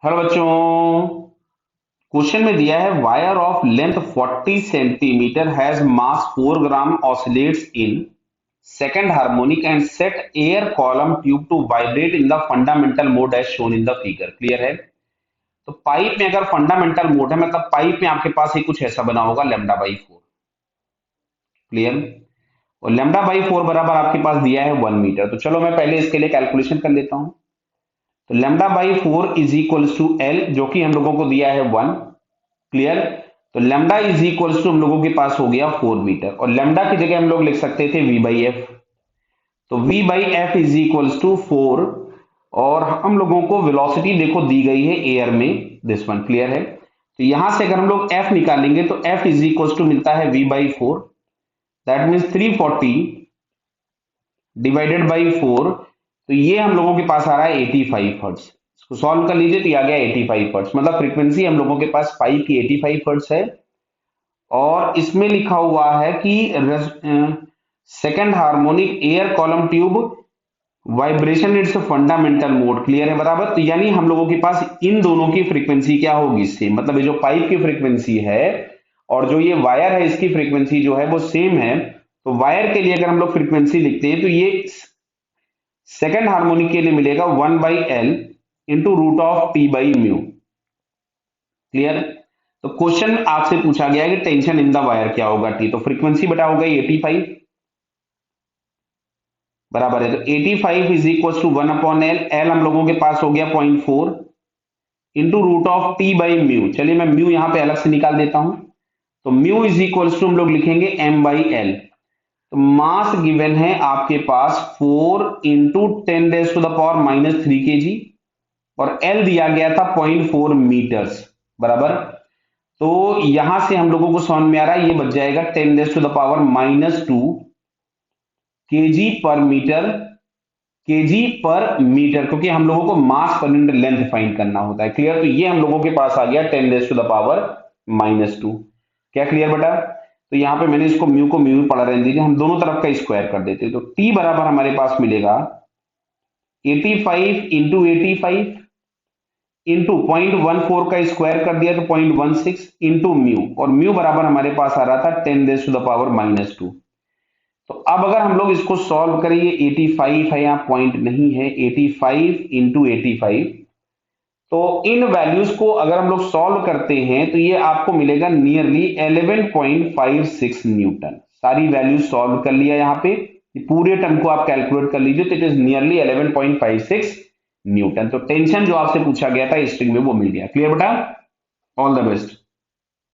Hello बच्चों। Question में दिया है wire of length 40 centimetre has mass 4 gram oscillates in second harmonic and set air column tube to vibrate in the fundamental mode as shown in the figure. Clear है? तो pipe में अगर fundamental mode है मतलब pipe में आपके पास ही कुछ ऐसा बना होगा लैम्डा बाई 4। क्लियर? और लैम्डा बाई 4 बराबर आपके पास दिया है 1 मीटर। तो चलो मैं पहले इसके लिए कैलकुलेशन कर लेता हूं। तो lambda by 4 is equals to L, जो कि हम लोगों को दिया है 1। क्लियर? तो लैम्डा इज इक्वल्स टू हम लोगों के पास हो गया 4 मीटर, और लैम्डा की जगह हम लोग लिख सकते थे वी बाई एफ। तो v by f is equals to 4, और हम लोगों को वेलोसिटी देखो दी गई है एयर में, दिस वन। क्लियर है? तो यहां से अगर हम लोग एफ निकालेंगे तो एफ इज इक्वल्स टू मिलता है v by 4, that means 340 divided by 4। तो ये हम लोगों के पास आ रहा है 85 हर्ट्ज। इसको सॉल्व कर लीजिए तो ये आ गया 85 हर्ट्ज, मतलब फ्रीक्वेंसी हम लोगों के पास पाइप की 85 हर्ट्ज है। और इसमें लिखा हुआ है कि second harmonic air column tube vibration its fundamental mode. Clear है? बराबर। तो यानी हम लोगों के पास इन दोनों की फ्रीक्वेंसी क्या होगी? सेम। मतलब ये जो पाइप की फ्रीक्वेंसी है और जो ये वायर है इसकी फ्रीक्वेंसी जो है वो सेम है। तो वायर के लिए अगर हम लोग फ्रीक्वेंसी लिखते हैं तो ये सेकंड हार्मोनिक के लिए मिलेगा 1/L into root of T by mu. Clear? तो क्वेश्चन आपसे पूछा गया है कि टेंशन इन द वायर क्या होगा? टी, तो फ्रीक्वेंसी बटा हो गई 85 बराबर है। तो 85 is equal to 1/L। L हम लोगों के पास हो गया 0.4 into root of T by mu. चलिए मैं म्यू यहां पे अलग से निकाल देता हूं। तो म्यू इज इक्वल टू हम लोग लिखेंगे एम बाई एल। तो मास गिवन है आपके पास 4 इंटू 10⁻³ kg, और एल दिया गया था 0.4 मीटर्स। बराबर। तो यहां से हम लोगों को समझ में आ रहा है ये बच जाएगा 10⁻² केजी पर मीटर, केजी पर मीटर, क्योंकि हम लोगों को मास पर यूनिट लेंथ फाइंड करना होता है। क्लियर? तो ये हम लोगों के पास आ गया 10⁻²। क्या क्लियर बेटा? तो यहां पे मैंने इसको म्यू को म्यू पढ़ा रहने दीजिए, हम दोनों तरफ का स्क्वायर कर देते। तो टी बराबर हमारे पास मिलेगा 85 इंटू 85 इंटू 0.14 का स्क्वायर कर दिया तो 0.16 इंटू म्यू, और म्यू बराबर हमारे पास आ रहा था 10⁻²। तो अब अगर हम लोग इसको सॉल्व करें, ये 85 है, यहाँ पॉइंट नहीं है, 85 इंटू 85। तो इन वैल्यूज को अगर हम लोग सॉल्व करते हैं तो ये आपको मिलेगा नियरली 11.56 न्यूटन। सारी वैल्यूज सॉल्व कर लिया यहाँ पे, पूरे टर्म को आप कैलकुलेट कर लीजिए तो इट इज नियरली 11.56 न्यूटन। तो टेंशन जो आपसे पूछा गया था स्ट्रिंग में वो मिल गया। क्लियर बेटा? All the best.